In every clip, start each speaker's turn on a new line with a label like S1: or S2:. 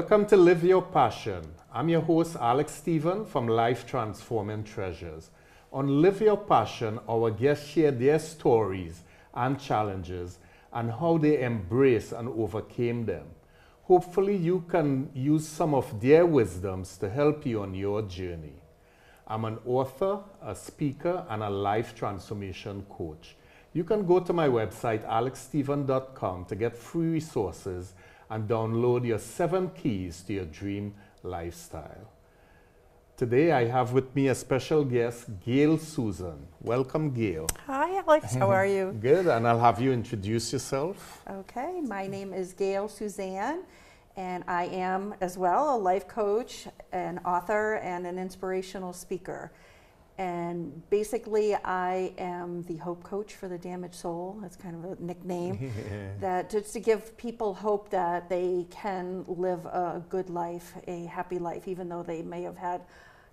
S1: Welcome to Live Your Passion. I'm your host, Alex Stephen from Life Transforming Treasures. On Live Your Passion, our guests share their stories and challenges and how they embraced and overcame them. Hopefully, you can use some of their wisdoms to help you on your journey. I'm an author, a speaker, and a life transformation coach. You can go to my website, alexstephen.com, to get free resources and download your 7 keys to your dream lifestyle. Today, I have with me a special guest, Gayle Suzanne. Welcome, Gayle.
S2: Hi, Alex. How are you?
S1: Good, and I'll have you introduce yourself.
S2: Okay, my name is Gayle Suzanne, and I am as well a life coach, an author, and an inspirational speaker. And basically, I am the hope coach for the damaged soul. That's kind of a nickname. That just to give people hope that they can live a good life, a happy life, even though they may have had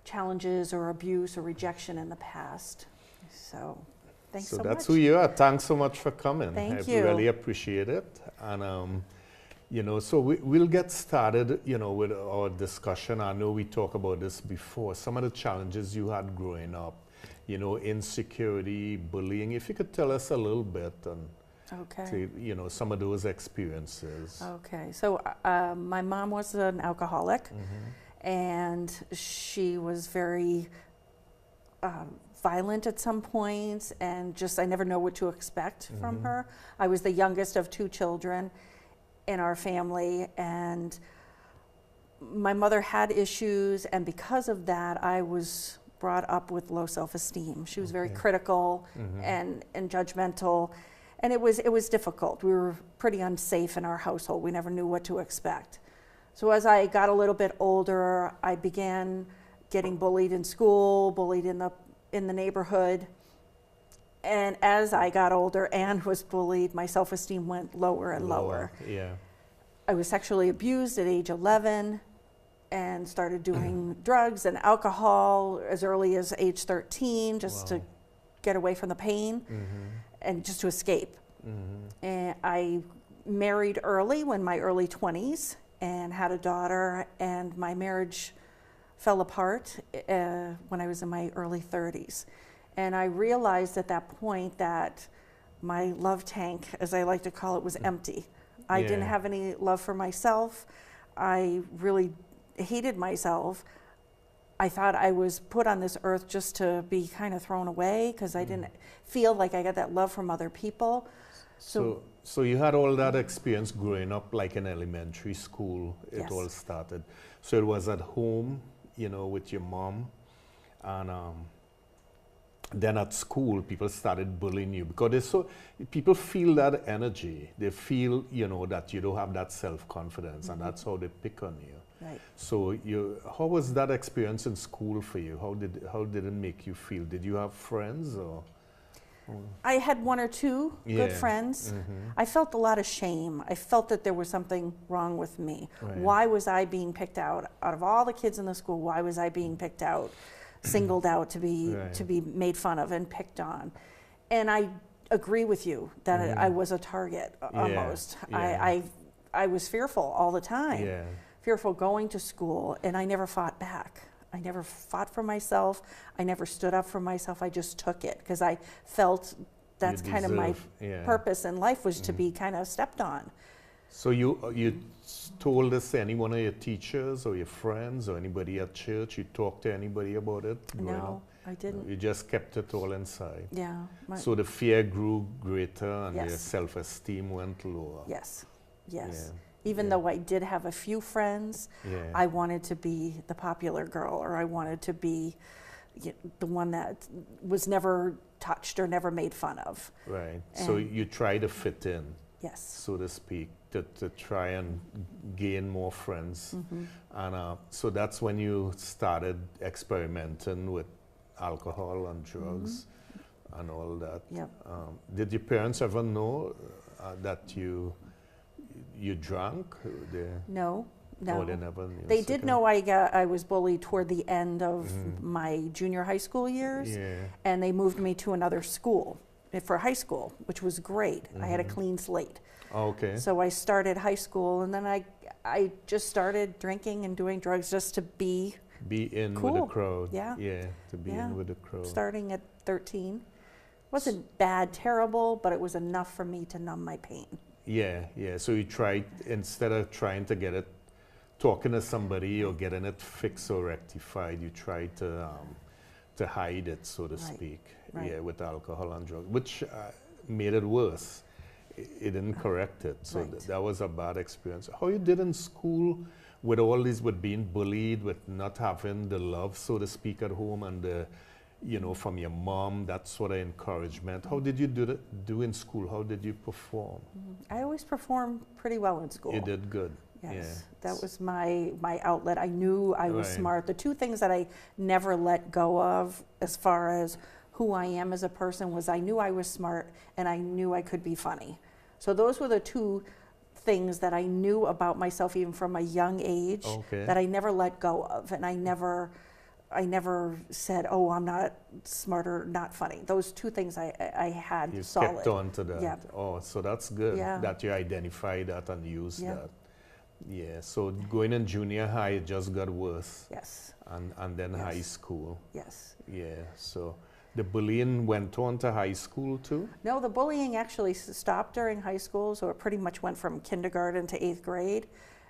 S2: challenges or abuse or rejection in the past. So, thanks so much.
S1: So that's who you are. Thanks so much for coming.
S2: Thank
S1: I
S2: you.
S1: really appreciate it. And so we'll get started, with our discussion. I know we talked about this before. Some of the challenges you had growing up, insecurity, bullying. If you could tell us a little bit and
S2: Okay.
S1: some of those experiences.
S2: Okay, so my mom was an alcoholic, and she was very violent at some points, and just I never know what to expect from her. I was the youngest of 2 children in our family, and my mother had issues, and because of that, I was brought up with low self-esteem. She was very critical and judgmental, and it was difficult. We were pretty unsafe in our household. We never knew what to expect. So as I got a little bit older, I began getting bullied in school, bullied in the neighborhood. And as I got older and was bullied, my self-esteem went lower and lower.
S1: Yeah.
S2: I was sexually abused at age 11 and started doing drugs and alcohol as early as age 13 just to get away from the pain and just to escape. And I married early, in my early 20s, and had a daughter, and my marriage fell apart when I was in my early 30s. And I realized at that point that my love tank, as I like to call it, was empty. I didn't have any love for myself. I really hated myself. I thought I was put on this earth just to be kind of thrown away because I didn't feel like I got that love from other people.
S1: So you had all that experience growing up, like in elementary school, it
S2: Yes.
S1: all started. So it was at home, with your mom, and then at school, people started bullying you because people feel that energy. They feel, that you don't have that self-confidence, and that's how they pick on you.
S2: Right.
S1: So how was that experience in school for you? How did it make you feel? Did you have friends or?
S2: I had 1 or 2 good friends. I felt a lot of shame. I felt that there was something wrong with me.
S1: Right.
S2: Why was I being picked out of all the kids in the school? Why was I being picked out, singled out to be made fun of and picked on? And I agree with you that I was a target almost.
S1: Yeah.
S2: I was fearful all the time.
S1: Yeah.
S2: Fearful going to school, and I never fought back. I never fought for myself. I never stood up for myself. I just took it because I felt that's kind of my purpose in life was to be kind of stepped on.
S1: So you told this to any one of your teachers or your friends or anybody at church? You talked to anybody about it?
S2: No, I didn't.
S1: You just kept it all inside?
S2: Yeah.
S1: So the fear grew greater and your
S2: Yes.
S1: self-esteem went lower?
S2: Yes. Yes.
S1: Yeah.
S2: Even though I did have a few friends, I wanted to be the popular girl, or I wanted to be the one that was never touched or never made fun of.
S1: Right. So you try to fit in,
S2: Yes.
S1: so to speak, to try and gain more friends. And so that's when you started experimenting with alcohol and drugs and all that.
S2: Yep.
S1: Did your parents ever know that you drank?
S2: No.
S1: Oh, they never knew.
S2: They did know I was bullied toward the end of my junior high school years,
S1: Yeah.
S2: and they moved me to another school. for high school, which was great. I had a clean slate.
S1: Okay.
S2: So I started high school, and then I just started drinking and doing drugs just to be
S1: in
S2: cool.
S1: with the crowd.
S2: Yeah.
S1: Yeah, to be in with the crowd.
S2: Starting at 13. Wasn't bad, terrible, but it was enough for me to numb my pain.
S1: Yeah, yeah. So you tried, instead of trying to get it, talking to somebody or getting it fixed or rectified, you tried to hide it, so to speak.
S2: Right.
S1: Yeah, with alcohol and drugs, which made it worse. It didn't correct it. So that was a bad experience. How you did in school with all this, with being bullied, with not having the love, so to speak, at home, and the, you know, from your mom, that sort of encouragement. How did you do in school? How did you perform?
S2: I always performed pretty well in school.
S1: You did good.
S2: Yes,
S1: Yeah.
S2: that was my outlet. I knew I was smart. The two things that I never let go of as far as who I am as a person was I knew I was smart and I knew I could be funny. So those were the two things that I knew about myself even from a young age that I never let go of, and I never said, oh, I'm not smart or not funny. Those two things I had
S1: you
S2: solid.
S1: kept on to that.
S2: Yeah.
S1: Oh, so that's good that you identified that and used that. Yeah, so going in junior high, it just got worse.
S2: Yes.
S1: And then high school.
S2: Yes.
S1: Yeah, so the bullying went on to high school too?
S2: No, the bullying actually stopped during high school, so it pretty much went from kindergarten to 8th grade.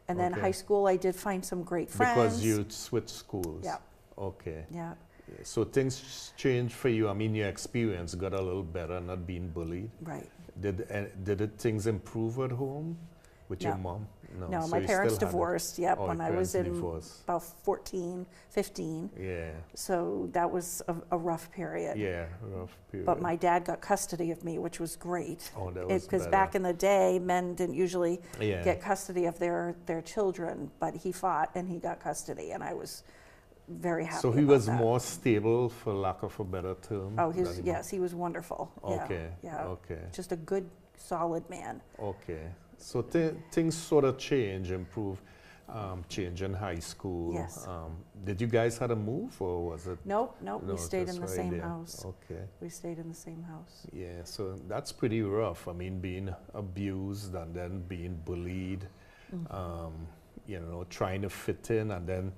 S2: And then high school, I did find some great friends.
S1: Because you switched schools?
S2: Yeah.
S1: Okay.
S2: Yeah.
S1: So things changed for you. I mean, your experience got a little better, not being bullied.
S2: Right.
S1: Did things improve at home with your mom?
S2: No,
S1: so
S2: my parents divorced, when I was in about 14, 15.
S1: Yeah.
S2: So that was a rough period.
S1: Yeah, rough period.
S2: But my dad got custody of me, which was great.
S1: Oh, that was
S2: because back in the day, men didn't usually
S1: Yeah.
S2: get custody of their children, but he fought and he got custody, and I was very happy
S1: So he
S2: about
S1: was
S2: that.
S1: more stable, for lack of a better term?
S2: Oh, he was wonderful.
S1: Okay,
S2: Yeah.
S1: okay.
S2: Just a good, solid man.
S1: Okay. So things sort of improve, change in high school.
S2: Yes.
S1: Did you guys have to move, or was it?
S2: Nope, we
S1: No,
S2: stayed
S1: just
S2: in the
S1: right
S2: same
S1: there.
S2: house.
S1: Okay.
S2: We stayed in the same house.
S1: Yeah, so that's pretty rough. I mean, being abused and then being bullied, you know, trying to fit in, and then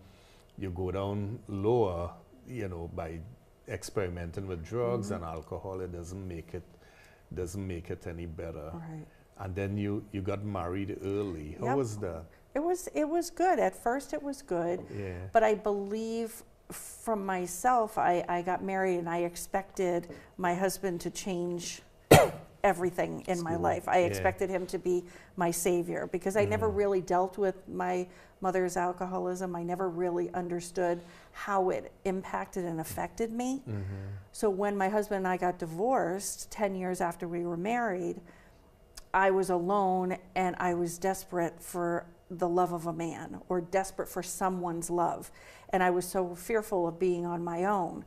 S1: you go down lower, you know, by experimenting with drugs and alcohol. It doesn't make it any better.
S2: Right.
S1: And then you got married early. How was that?
S2: It was good. At first it was good.
S1: Yeah.
S2: But I believe from myself, I got married and I expected my husband to change everything in my life. I expected him to be my savior because I never really dealt with my mother's alcoholism. I never really understood how it impacted and affected me. So when my husband and I got divorced 10 years after we were married, I was alone and I was desperate for the love of a man or desperate for someone's love. And I was so fearful of being on my own.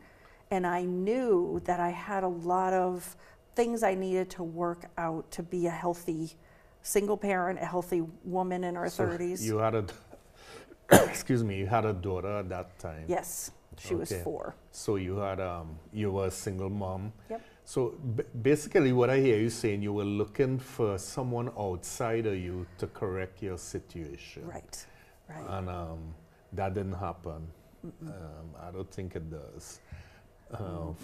S2: And I knew that I had a lot of things I needed to work out to be a healthy single parent, a healthy woman in her 30s.
S1: You had a, excuse me, you had a daughter at that time?
S2: Yes, she was 4.
S1: So you had, you were a single mom?
S2: Yep.
S1: So basically what I hear you saying, you were looking for someone outside of you to correct your situation.
S2: Right, right.
S1: And that didn't happen. I don't think it does.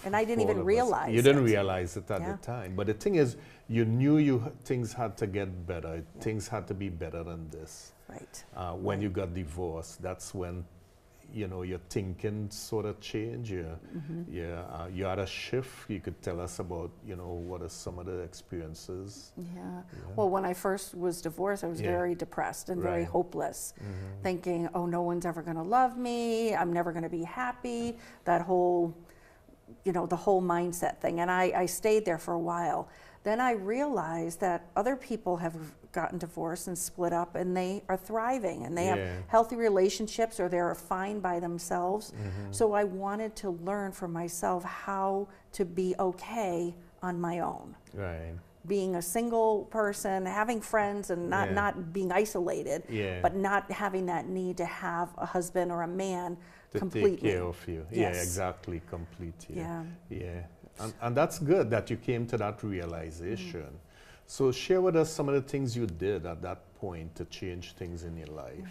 S2: And I didn't even realize it.
S1: You didn't realize it at the time. But the thing is, you knew things had to get better. Things had to be better than this.
S2: Right.
S1: When you got divorced, that's when, you know, your thinking sort of changed. You had a shift. You could tell us about, you know, what are some of the experiences?
S2: Yeah. Well, when I first was divorced, I was very depressed and very hopeless, thinking, oh, no one's ever going to love me. I'm never going to be happy. That whole, you know, the whole mindset thing. And I stayed there for a while. Then I realized that other people have gotten divorced and split up and they are thriving and they have healthy relationships or they're fine by themselves. So I wanted to learn for myself how to be okay on my own.
S1: Right.
S2: Being a single person, having friends and not being isolated, but not having that need to have a husband or a man
S1: to
S2: completely
S1: take care of you. Yeah, exactly, complete you.
S2: Yeah.
S1: Yeah. And that's good that you came to that realization. So share with us some of the things you did at that point to change things in your life.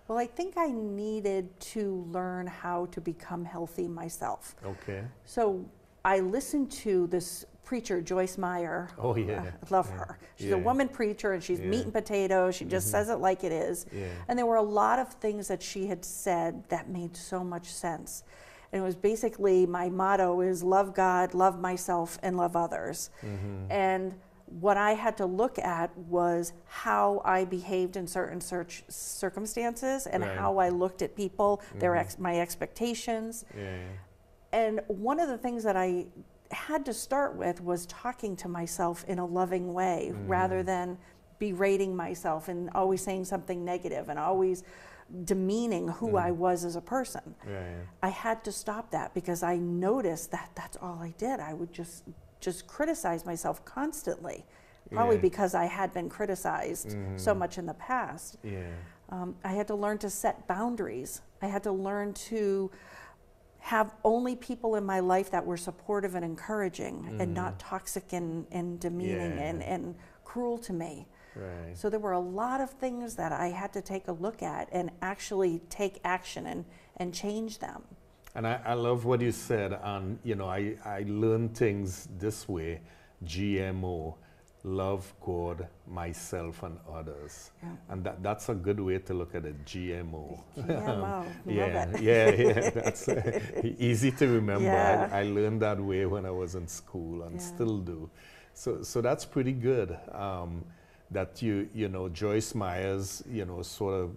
S2: Well, I think I needed to learn how to become healthy myself.
S1: Okay.
S2: So I listened to this preacher, Joyce Meyer.
S1: Oh, yeah.
S2: I love her. She's a
S1: Yeah.
S2: woman preacher, and she's meat and potatoes. She just says it like it is.
S1: Yeah.
S2: And there were a lot of things that she had said that made so much sense. And it was basically, my motto is love God, love myself, and love others. And what I had to look at was how I behaved in certain circumstances, and
S1: Right.
S2: how I looked at people, my expectations.
S1: Yeah.
S2: And one of the things that I had to start with was talking to myself in a loving way, rather than berating myself and always saying something negative and always demeaning who I was as a person.
S1: Yeah.
S2: I had to stop that, because I noticed that that's all I did. I would just criticize myself constantly, probably
S1: Yeah.
S2: because I had been criticized so much in the past.
S1: Yeah.
S2: I had to learn to set boundaries. I had to learn to have only people in my life that were supportive and encouraging, and not toxic and demeaning
S1: Yeah.
S2: and cruel to me.
S1: Right.
S2: So there were a lot of things that I had to take a look at and actually take action and change them.
S1: And I love what you said. And, you know, I learned things this way: GMO, love God, myself, and others.
S2: Yeah.
S1: And that's a good way to look at it, GMO.
S2: GMO, love
S1: Yeah,
S2: it.
S1: yeah. That's easy to remember.
S2: Yeah.
S1: I learned that way when I was in school, and
S2: Yeah.
S1: still do. So that's pretty good. That you know, Joyce Myers, you know, sort of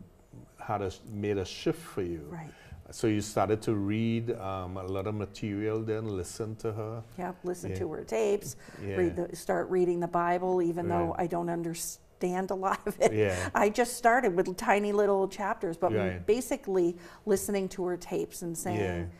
S1: made a shift for you.
S2: Right.
S1: So you started to read a lot of material, then listen to her.
S2: Yep, listen
S1: Yeah.
S2: to her tapes,
S1: Yeah.
S2: Start reading the Bible, even though
S1: Right.
S2: I don't understand a lot of it.
S1: Yeah.
S2: I just started with tiny little chapters, but
S1: Right.
S2: basically listening to her tapes and saying,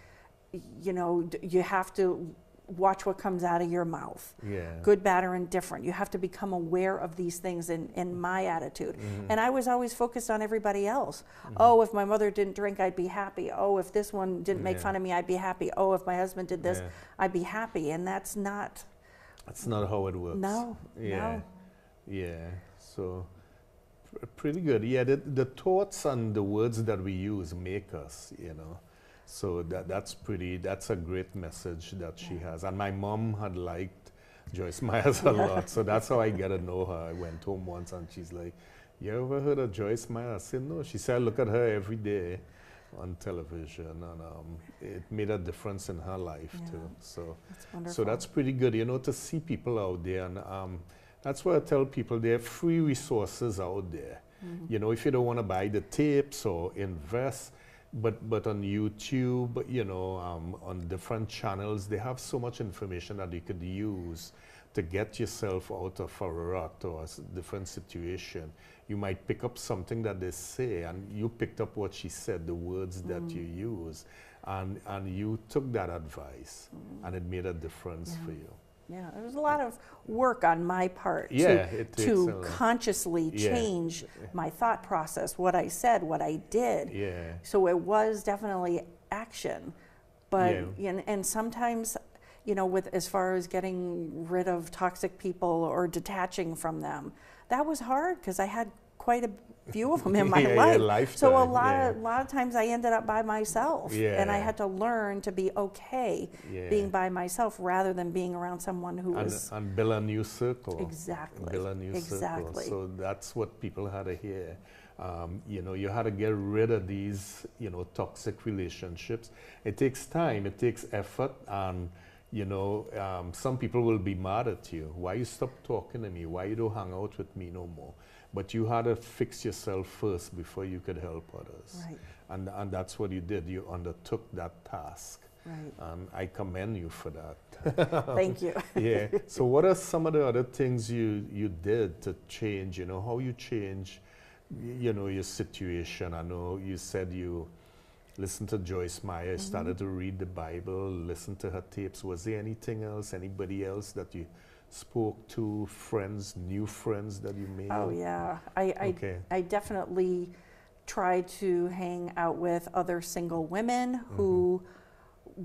S2: you know, you have to watch what comes out of your mouth.
S1: Yeah.
S2: Good, bad, or indifferent. You have to become aware of these things in my attitude. And I was always focused on everybody else. Oh, if my mother didn't drink, I'd be happy. Oh, if this one didn't make
S1: Yeah.
S2: fun of me, I'd be happy. Oh, if my husband did this,
S1: Yeah.
S2: I'd be happy. And that's not,
S1: That's not how it works.
S2: no,
S1: Yeah.
S2: no.
S1: Yeah. So pretty good. Yeah, the thoughts and the words that we use make us, you know. So that's a great message that she has. And my mom had liked Joyce Myers a lot, so that's how I got to know her. I went home once and she's like, "You ever heard of Joyce Myers?" I said, "No." She said, "I look at her every day on television, and it made a difference in her life
S2: Yeah.
S1: too." So
S2: That's wonderful.
S1: so that's pretty good, you know, to see people out there. And that's why I tell people there are free resources out there. You know, if you don't want to buy the tapes or invest, but on YouTube, you know, on different channels, they have so much information that you could use to get yourself out of a rut or a different situation. You might pick up something that they say, and you picked up what she said, the words that you use, and you took that advice, and it made a difference for you.
S2: Yeah, there was a lot of work on my part
S1: Yeah, it takes a
S2: to
S1: lot.
S2: consciously
S1: Yeah.
S2: change my thought process, what I said, what I did.
S1: Yeah.
S2: So it was definitely action. But
S1: Yeah.
S2: and sometimes, you know, with as far as getting rid of toxic people or detaching from them, that was hard because I had quite a few of them in my
S1: Yeah,
S2: life.
S1: lifetime,
S2: So a
S1: yeah.
S2: lot of times I ended up by myself, and I
S1: Yeah.
S2: had to learn to be okay
S1: Yeah.
S2: being by myself rather than being around someone who was
S1: And build a new circle.
S2: exactly
S1: Build a new
S2: exactly.
S1: circle. So that's what people had to hear. You know, you had to get rid of these, you know, toxic relationships. It takes time, it takes effort, and you know, some people will be mad at you. Why you stop talking to me? Why you don't hang out with me no more? But you had to fix yourself first before you could help others.
S2: Right.
S1: And that's what you did. You undertook that task.
S2: Right.
S1: And I commend you for that.
S2: Thank you.
S1: Yeah. So what are some of the other things you did to change, you know, how you change, you know, your situation? I know you said you listened to Joyce Meyer, started to read the Bible, listened to her tapes. Was there anything else, anybody else that you spoke to, friends, new friends that you made?
S2: Oh yeah,
S1: Okay.
S2: I definitely tried to hang out with other single women who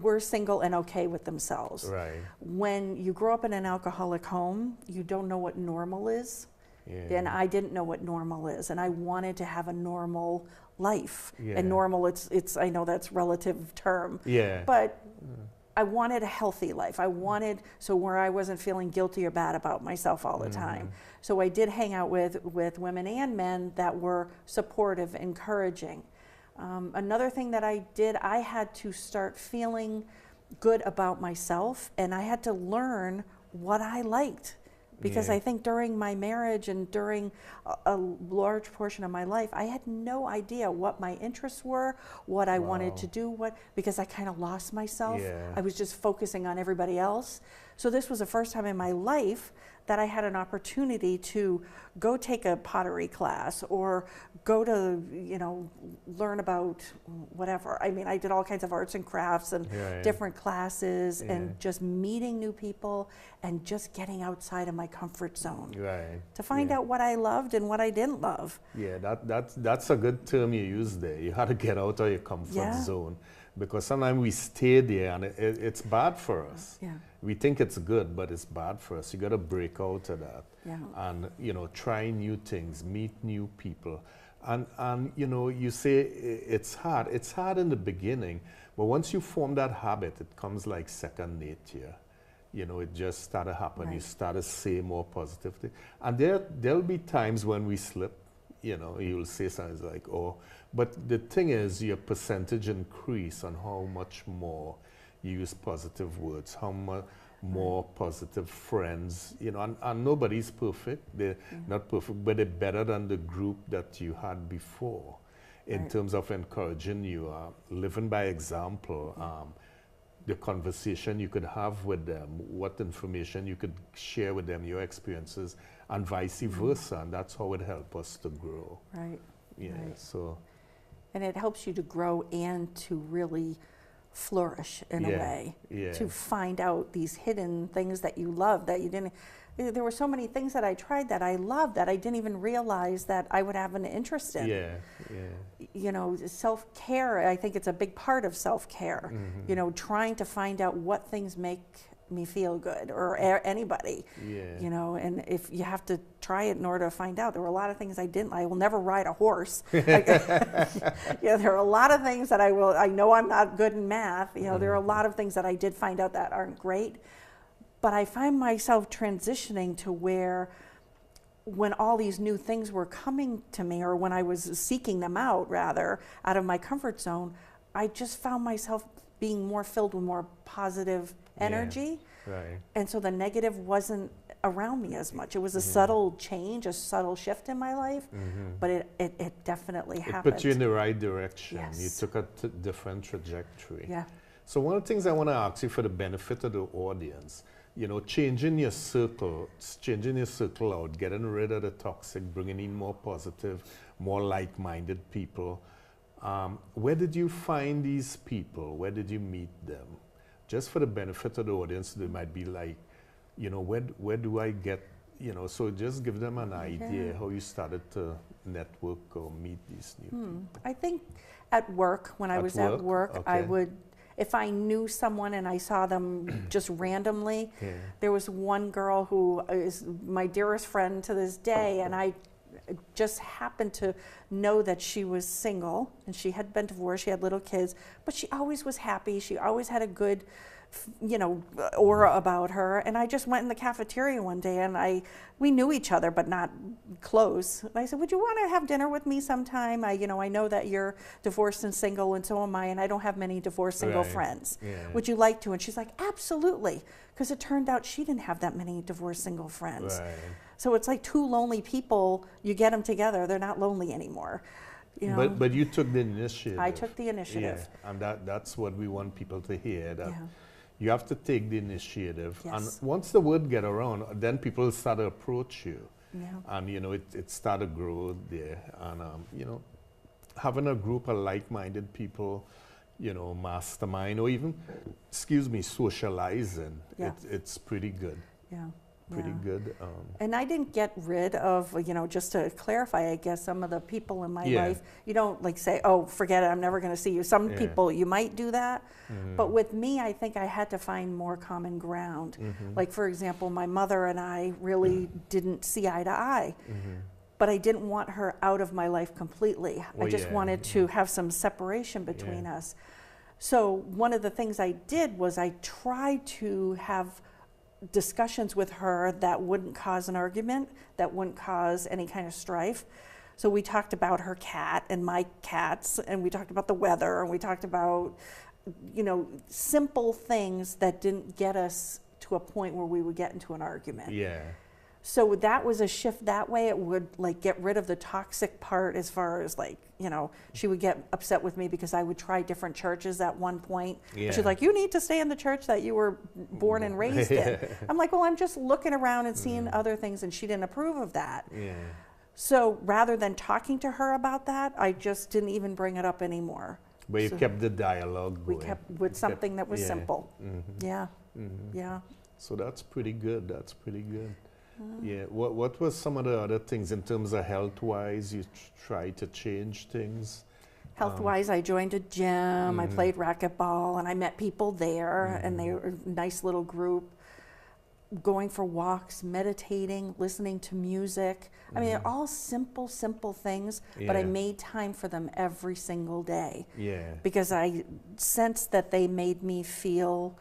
S2: were single and okay with themselves.
S1: Right.
S2: When you grow up in an alcoholic home, you don't know what normal is.
S1: Yeah.
S2: And I didn't know what normal is, and I wanted to have a normal life.
S1: Yeah.
S2: And normal, it's I know that's relative term.
S1: Yeah.
S2: But I wanted a healthy life. I wanted, so where I wasn't feeling guilty or bad about myself all the time. So I did hang out with women and men that were supportive, encouraging. Another thing that I did, I had to start feeling good about myself, and I had to learn what I liked. Because
S1: Yeah.
S2: I think during my marriage and during a large portion of my life, I had no idea what my interests were, what I wanted to do, because I kind of lost myself.
S1: Yeah.
S2: I was just focusing on everybody else. So this was the first time in my life that I had an opportunity to go take a pottery class or go to, learn about whatever. I mean, I did all kinds of arts and crafts and different classes and just meeting new people and just getting outside of my comfort zone to find out what I loved and what I didn't love.
S1: Yeah, that's a good term you use there. You had to get out of your comfort zone, because sometimes we stay there and it's bad for us.
S2: Yeah.
S1: We think it's good, but it's bad for us. You got to break out of that and, try new things, meet new people. And you say it's hard. It's hard in the beginning, but once you form that habit, it comes like second nature. It just started happening. You start to say more positive things. And there'll be times when we slip, you'll say something like, oh, but the thing is, your percentage increase on how much more you use positive words, how much more positive friends, and nobody's perfect. They're not perfect, but they're better than the group that you had before in terms of encouraging you, living by example, the conversation you could have with them, what information you could share with them, your experiences, and vice versa, and that's how it helps us to grow.
S2: Right.
S1: Yeah, so.
S2: And it helps you to grow and to really flourish in a way, to find out these hidden things that you love that you didn't. There were so many things that I tried that I loved that I didn't even realize that I would have an interest in. Self-care, I think it's a big part of self-care. Trying to find out what things make me feel good, or anybody. And if you have to try it in order to find out, there were a lot of things I didn't. I will never ride a horse. There are a lot of things that I know I'm not good in math. There are a lot of things that I did find out that aren't great. But I find myself transitioning to where, when all these new things were coming to me, or when I was seeking them out, rather, out of my comfort zone, I just found myself being more filled with more positive energy. And so the negative wasn't around me as much. It was a subtle change, a subtle shift in my life, but it definitely happened.
S1: It put you in the right direction. You took a different trajectory. So one of the things I want to ask you, for the benefit of the audience, changing your circle out, getting rid of the toxic, bringing in more positive, more like-minded people. Where did you find these people? Where did you meet them? Just for the benefit of the audience, they might be like, where do I get, so just give them an idea how you started to network or meet these new people. I
S2: think at work, when I was at work, I would, if I knew someone and I saw them just randomly, there was one girl who is my dearest friend to this day, and I just happened to know that she was single and she had been divorced, she had little kids, but she always was happy. She always had a good, aura about her. And I just went in the cafeteria one day and we knew each other, but not close. And I said, would you want to have dinner with me sometime? I know that you're divorced and single, and so am I, and I don't have many divorced single friends. Would you like to? And she's like, absolutely. Because it turned out she didn't have that many divorced single friends. So it's like two lonely people, you get them together, they're not lonely anymore.
S1: But you took the initiative.
S2: I took the initiative.
S1: And that's what we want people to hear, that you have to take the initiative. And once the word get around, then people start to approach you. And it started to grow there. And having a group of like-minded people, mastermind, or even, socializing, it's pretty good. pretty
S2: Yeah.
S1: good.
S2: And I didn't get rid of, just to clarify, I guess, some of the people in my
S1: Yeah.
S2: life. You don't like say, oh, forget it, I'm never going to see you. Some
S1: Yeah.
S2: people, you might do that. But with me, I think I had to find more common ground. Like, for example, my mother and I really didn't see eye to eye. But I didn't want her out of my life completely.
S1: Well,
S2: I just
S1: yeah.
S2: wanted to have some separation between us. So one of the things I did was I tried to have discussions with her that wouldn't cause an argument, that wouldn't cause any kind of strife. So we talked about her cat and my cats, and we talked about the weather, and we talked about, simple things that didn't get us to a point where we would get into an argument.
S1: Yeah.
S2: So that was a shift that way. It would get rid of the toxic part as far as she would get upset with me because I would try different churches at one point.
S1: Yeah.
S2: She's like, you need to stay in the church that you were born and raised in. I'm like, well, I'm just looking around and seeing other things, and she didn't approve of that.
S1: Yeah.
S2: So rather than talking to her about that, I just didn't even bring it up anymore.
S1: But you
S2: So
S1: kept the dialogue going.
S2: we kept with something that was simple. Yeah. Yeah.
S1: So that's pretty good. That's pretty good. Yeah. What was some of the other things in terms of health-wise? You tried to change things.
S2: Health-wise, I joined a gym, I played racquetball, and I met people there, and they were a nice little group. Going for walks, meditating, listening to music. I mean, they're all simple things, but I
S1: Yeah.
S2: made time for them every single day.
S1: Yeah.
S2: Because I sensed that they made me feel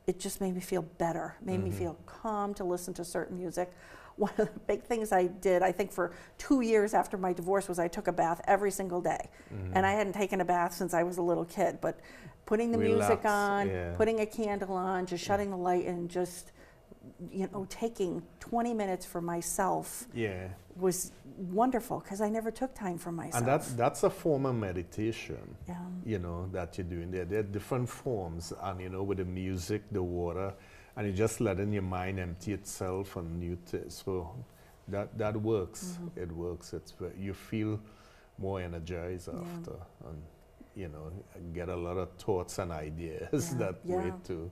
S2: it just made me feel better, made me feel calm to listen to certain music. One of the big things I did, I think for 2 years after my divorce, was I took a bath every single day. And I hadn't taken a bath since I was a little kid, but putting the music
S1: Relax,
S2: on,
S1: yeah.
S2: putting a candle on, just shutting the light, and just, taking 20 minutes for myself
S1: Yeah.
S2: was wonderful, because I never took time for myself.
S1: And that's a form of meditation.
S2: Yeah.
S1: That you're doing there. There are different forms, and with the music, the water, and you're just letting your mind empty itself and so that works. It works. You feel more energized after, and get a lot of thoughts and ideas that way too.